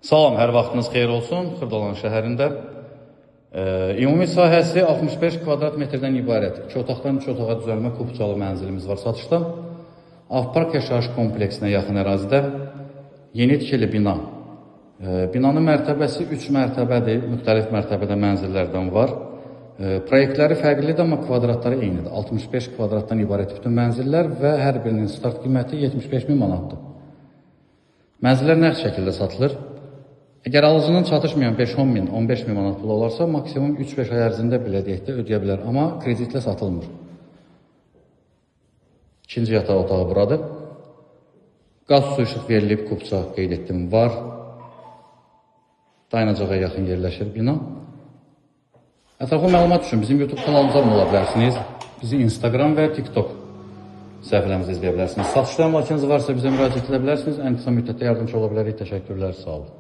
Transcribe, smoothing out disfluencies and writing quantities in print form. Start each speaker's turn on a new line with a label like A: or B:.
A: Salam, hər vaxtınız xeyir olsun. Xırdalan şəhərində. Ümumi sahəsi 65 kvadrat metrdən ibarət. 2 otaqdan 3 otağa düzəlmə kubcalı mənzilimiz var satışda. Avpark yaşayış kompleksinə yaxın ərazidə yeni tikili bina. Binanın mərtəbəsi 3 mərtəbədir. Müxtəlif mərtəbədə mənzillərdən var. Proyektləri fərqlidir, amma kvadratları eynidir. 65 kvadratdan ibarət bütün mənzillər və hər birinin start qiyməti 75.000 manatdır. Mənzillər nəqd şəkildə satılır. Əgər alıcının çatışmayan 5-10 min, 15 min manat pulu olarsa, maksimum 3-5 ay ərzində bilədiyyətdə ödəyə bilər, amma kreditlə satılmır. İkinci yataq otağı buradır. Qaz su işıq verilib, kubça qeyd etdim var. Dayanacağa yaxın yerləşir bina. Ətraflı məlumat üçün bizim YouTube kanalımıza abunə ola bilərsiniz. Bizi Instagram və TikTok səhifələrimizdə izləyə bilərsiniz. Satışda əmlakınız varsa bizə müraciət edə bilərsiniz. Ən qısa müddətdə yardımcı ola bilərik. Təşəkkürlər, sağ olun.